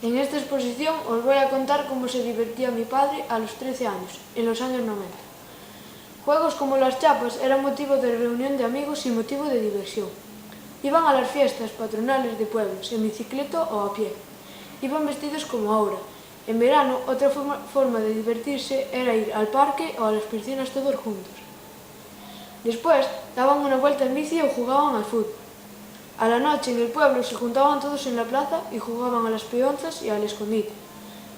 En esta exposición os voy a contar cómo se divertía mi padre a los 13 años, en los años 90. Juegos como las chapas eran motivo de reunión de amigos y motivo de diversión. Iban a las fiestas patronales de pueblos, en bicicleta o a pie. Iban vestidos como ahora. En verano, otra forma de divertirse era ir al parque o a las piscinas todos juntos. Después, daban una vuelta en bici o jugaban al fútbol. A la noche en el pueblo se juntaban todos en la plaza y jugaban a las peonzas y al escondite.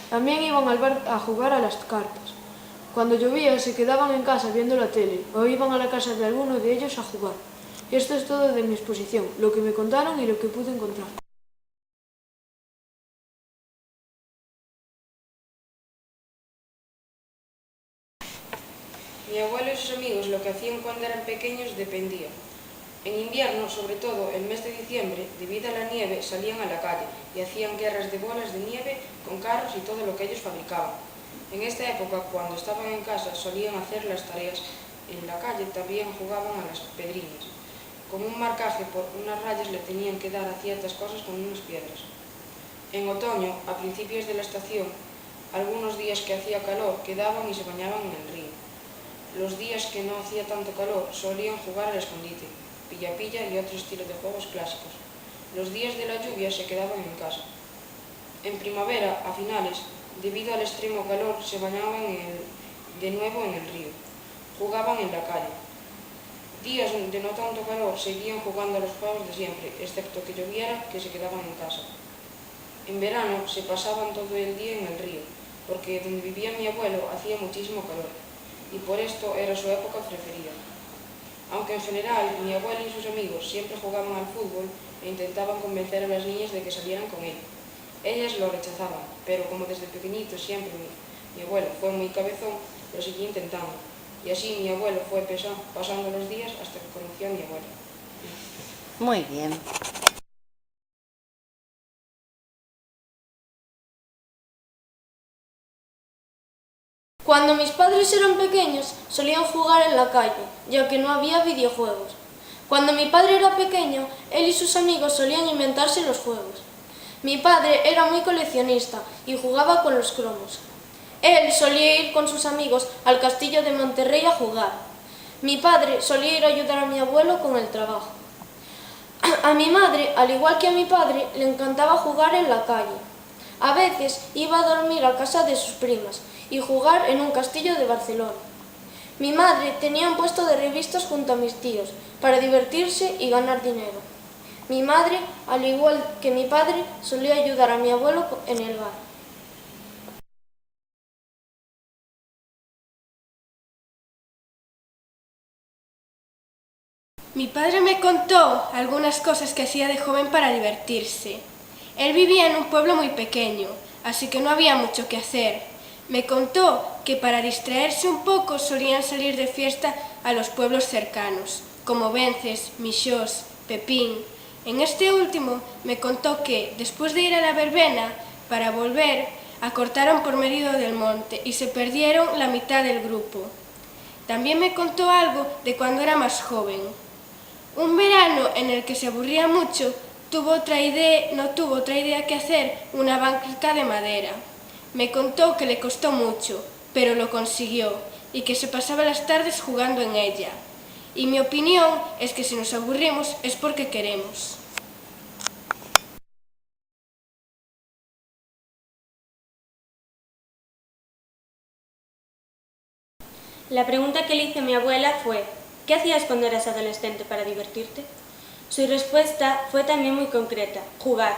También iban al bar a jugar a las cartas. Cuando llovía se quedaban en casa viendo la tele o iban a la casa de alguno de ellos a jugar. Esto es todo de mi exposición, lo que me contaron y lo que pude encontrar. Mi abuelo y sus amigos lo que hacían cuando eran pequeños dependía. En invierno, sobre todo el mes de diciembre, debido a la nieve, salían a la calle y hacían guerras de bolas de nieve con carros y todo lo que ellos fabricaban. En esta época, cuando estaban en casa, solían hacer las tareas en la calle, también jugaban a las pedrinas. Con un marcaje por unas rayas le tenían que dar a ciertas cosas con unas piedras. En otoño, a principios de la estación, algunos días que hacía calor quedaban y se bañaban en el río. Los días que no hacía tanto calor solían jugar al escondite, pilla-pilla y otro estilo de juegos clásicos. Los días de la lluvia se quedaban en casa. En primavera, a finales, debido al extremo calor, se bañaban de nuevo en el río. Jugaban en la calle. Días de no tanto calor seguían jugando a los juegos de siempre, excepto que lloviera, que se quedaban en casa. En verano se pasaban todo el día en el río, porque donde vivía mi abuelo hacía muchísimo calor, y por esto era su época preferida. Aunque en general mi abuelo y sus amigos siempre jugaban al fútbol e intentaban convencer a las niñas de que salieran con él. Ellas lo rechazaban, pero como desde pequeñito siempre mi abuelo fue muy cabezón, lo seguía intentando. Y así mi abuelo fue pasando los días hasta que conoció a mi abuela. Muy bien. Cuando mis padres eran pequeños, solían jugar en la calle, ya que no había videojuegos. Cuando mi padre era pequeño, él y sus amigos solían inventarse los juegos. Mi padre era muy coleccionista y jugaba con los cromos. Él solía ir con sus amigos al castillo de Monterrey a jugar. Mi padre solía ir a ayudar a mi abuelo con el trabajo. A mi madre, al igual que a mi padre, le encantaba jugar en la calle. A veces iba a dormir a casa de sus primas y jugar en un castillo de Barcelona. Mi madre tenía un puesto de revistas junto a mis tíos para divertirse y ganar dinero. Mi madre, al igual que mi padre, solía ayudar a mi abuelo en el bar. Mi padre me contó algunas cosas que hacía de joven para divertirse. Él vivía en un pueblo muy pequeño, así que no había mucho que hacer. Me contó que para distraerse un poco solían salir de fiesta a los pueblos cercanos, como Vences, Mixós, Pepín. En este último me contó que, después de ir a la verbena, para volver, acortaron por medio del monte y se perdieron la mitad del grupo. También me contó algo de cuando era más joven. Un verano en el que se aburría mucho, no tuvo otra idea que hacer una banca de madera. Me contó que le costó mucho, pero lo consiguió, y que se pasaba las tardes jugando en ella. Y mi opinión es que si nos aburrimos es porque queremos. La pregunta que le hice a mi abuela fue: ¿qué hacías cuando eras adolescente para divertirte? Su respuesta fue también muy concreta: jugar.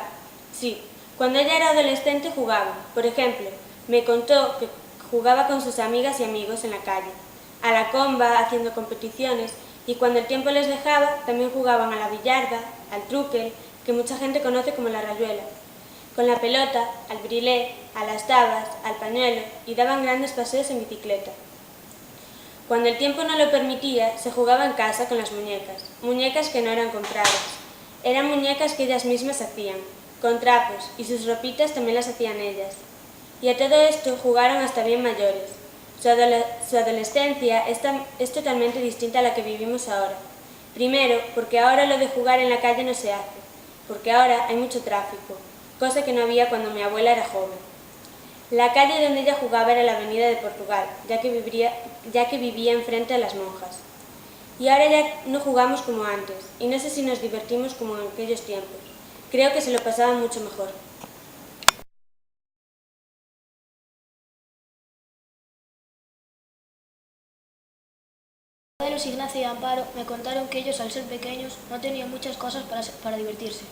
Sí, cuando ella era adolescente jugaba. Por ejemplo, me contó que jugaba con sus amigas y amigos en la calle, a la comba, haciendo competiciones, y cuando el tiempo les dejaba, también jugaban a la billarda, al truquel, que mucha gente conoce como la rayuela, con la pelota, al brilé, a las tabas, al pañuelo, y daban grandes paseos en bicicleta. Cuando el tiempo no lo permitía, se jugaba en casa con las muñecas que no eran compradas. Eran muñecas que ellas mismas hacían, con trapos, y sus ropitas también las hacían ellas. Y a todo esto jugaron hasta bien mayores. Su adolescencia es totalmente distinta a la que vivimos ahora. Primero, porque ahora lo de jugar en la calle no se hace, porque ahora hay mucho tráfico. cosa que no había cuando mi abuela era joven. La calle donde ella jugaba era la Avenida de Portugal, ya que vivía enfrente a las monjas. Y ahora ya no jugamos como antes, y no sé si nos divertimos como en aquellos tiempos. Creo que se lo pasaba mucho mejor. Mis abuelos Ignacio y Amparo me contaron que ellos, al ser pequeños, no tenían muchas cosas para divertirse,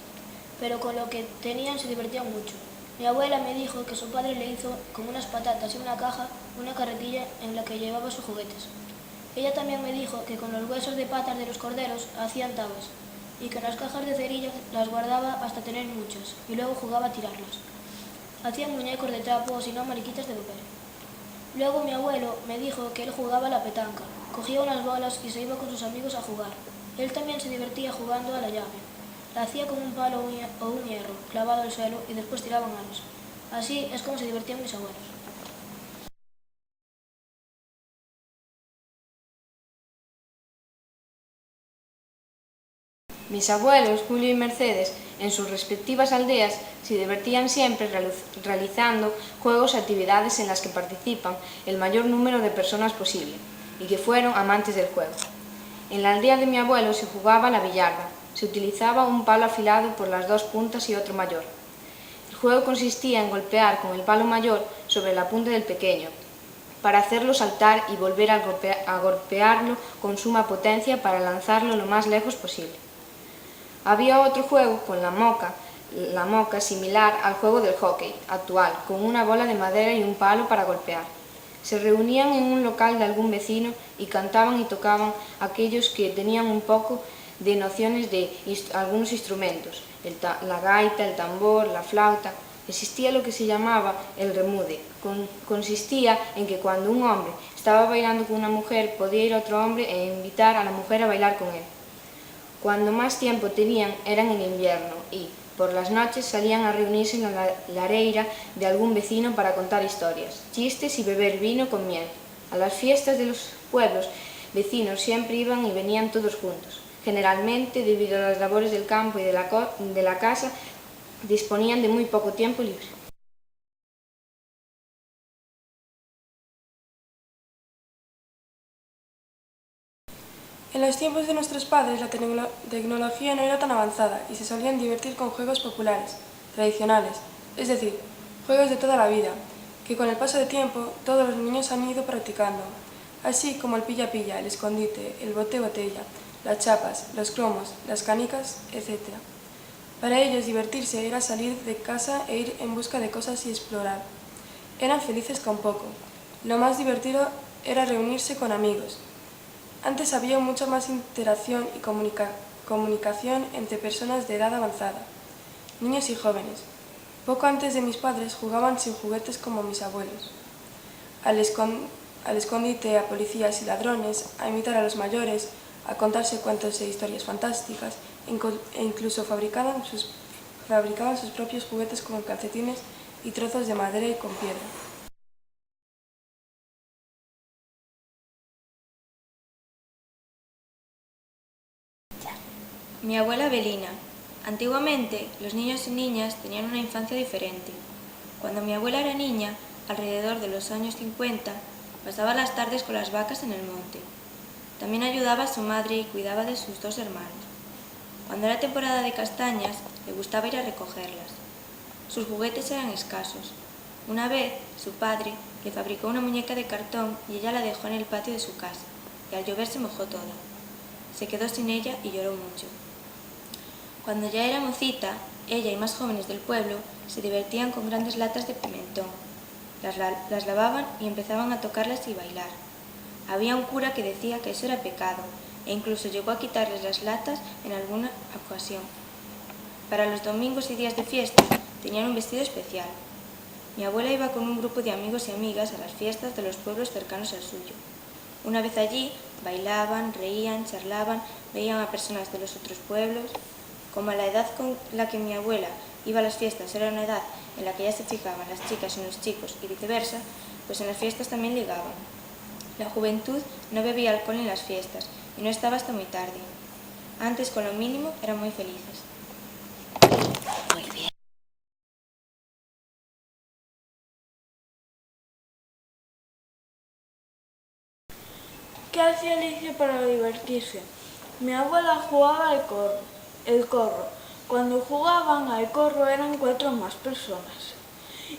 pero con lo que tenían se divertían mucho. Mi abuela me dijo que su padre le hizo con unas patatas y una caja una carretilla en la que llevaba sus juguetes. Ella también me dijo que con los huesos de patas de los corderos hacían tabas y que en las cajas de cerillas las guardaba hasta tener muchas y luego jugaba a tirarlas. Hacían muñecos de trapo o si no mariquitas de papel. Luego mi abuelo me dijo que él jugaba a la petanca, cogía unas bolas y se iba con sus amigos a jugar. Él también se divertía jugando a la llave. La hacía con un palo o un hierro clavado al suelo y después tiraban aros. Así es como se divertían mis abuelos. Mis abuelos, Julio y Mercedes, en sus respectivas aldeas, se divertían siempre realizando juegos y actividades en las que participan el mayor número de personas posible y que fueron amantes del juego. En la aldea de mi abuelo se jugaba a la billarda. Se utilizaba un palo afilado por las dos puntas y otro mayor. El juego consistía en golpear con el palo mayor sobre la punta del pequeño, para hacerlo saltar y volver a golpearlo con suma potencia para lanzarlo lo más lejos posible. Había otro juego con la moca similar al juego del hockey actual, con una bola de madera y un palo para golpear. Se reunían en un local de algún vecino y cantaban y tocaban aquellos que tenían un poco de nociones de algunos instrumentos, la gaita, el tambor, la flauta. Existía lo que se llamaba el remude. Consistía en que cuando un hombre estaba bailando con una mujer, podía ir otro hombre e invitar a la mujer a bailar con él. Cuando más tiempo tenían eran en invierno y, por las noches, salían a reunirse en la lareira de algún vecino para contar historias, chistes y beber vino con miel. A las fiestas de los pueblos vecinos siempre iban y venían todos juntos. Generalmente, debido a las labores del campo y de la casa, disponían de muy poco tiempo libre. En los tiempos de nuestros padres la tecnología no era tan avanzada y se solían divertir con juegos populares, tradicionales, es decir, juegos de toda la vida, que con el paso del tiempo todos los niños han ido practicando, así como el pilla-pilla, el escondite, el bote-botella, las chapas, los cromos, las canicas, etc. Para ellos divertirse era salir de casa e ir en busca de cosas y explorar. Eran felices con poco. Lo más divertido era reunirse con amigos. Antes había mucha más interacción y comunicación entre personas de edad avanzada, niños y jóvenes. Poco antes de mis padres jugaban sin juguetes como mis abuelos. Al escondite, a policías y ladrones, a imitar a los mayores, a contarse cuentos e historias fantásticas, e incluso fabricaban sus propios juguetes con calcetines y trozos de madera y con piedra. Mi abuela Belina. Antiguamente, los niños y niñas tenían una infancia diferente. Cuando mi abuela era niña, alrededor de los años 50, pasaba las tardes con las vacas en el monte. También ayudaba a su madre y cuidaba de sus dos hermanos. Cuando era temporada de castañas, le gustaba ir a recogerlas. Sus juguetes eran escasos. Una vez, su padre le fabricó una muñeca de cartón y ella la dejó en el patio de su casa, y al llover se mojó toda. Se quedó sin ella y lloró mucho. Cuando ya era mocita, ella y más jóvenes del pueblo se divertían con grandes latas de pimentón. Las lavaban y empezaban a tocarlas y bailar. Había un cura que decía que eso era pecado, e incluso llegó a quitarles las latas en alguna ocasión. Para los domingos y días de fiesta tenían un vestido especial. Mi abuela iba con un grupo de amigos y amigas a las fiestas de los pueblos cercanos al suyo. Una vez allí, bailaban, reían, charlaban, veían a personas de los otros pueblos. Como la edad con la que mi abuela iba a las fiestas era una edad en la que ya se fijaban las chicas en los chicos y viceversa, pues en las fiestas también ligaban. La juventud no bebía alcohol en las fiestas y no estaba hasta muy tarde. Antes, con lo mínimo, eran muy felices. ¿Qué hacía Alicia para divertirse? Mi abuela jugaba el corro. Cuando jugaban al corro eran 4 más personas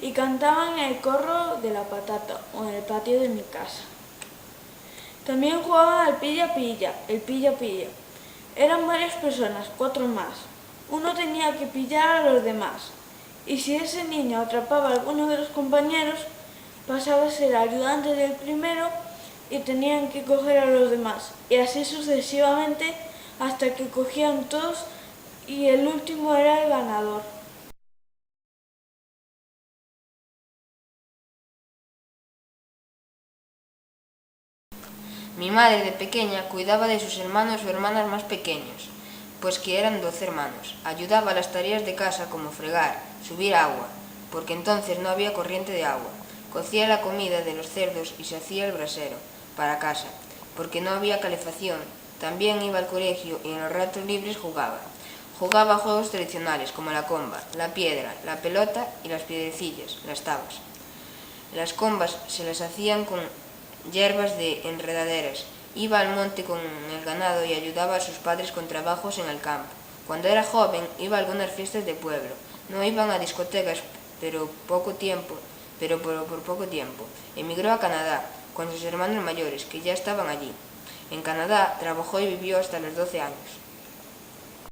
y cantaban el corro de la patata o en el patio de mi casa. También jugaban al pilla-pilla, el pilla-pilla. Eran varias personas, 4 más. Uno tenía que pillar a los demás y si ese niño atrapaba a alguno de los compañeros, pasaba a ser ayudante del primero y tenían que coger a los demás, y así sucesivamente hasta que cogían todos y el último era el ganador. Mi madre de pequeña cuidaba de sus hermanos o hermanas más pequeños, pues que eran 12 hermanos. Ayudaba a las tareas de casa como fregar, subir agua, porque entonces no había corriente de agua. Cocía la comida de los cerdos y se hacía el brasero para casa, porque no había calefacción. También iba al colegio y en los ratos libres jugaba. Jugaba a juegos tradicionales como la comba, la piedra, la pelota y las piedrecillas, las tabas. Las combas se las hacían con hierbas de enredaderas. Iba al monte con el ganado y ayudaba a sus padres con trabajos en el campo. Cuando era joven iba a algunas fiestas de pueblo. No iban a discotecas, pero por poco tiempo. Emigró a Canadá con sus hermanos mayores, que ya estaban allí. En Canadá trabajó y vivió hasta los 12 años.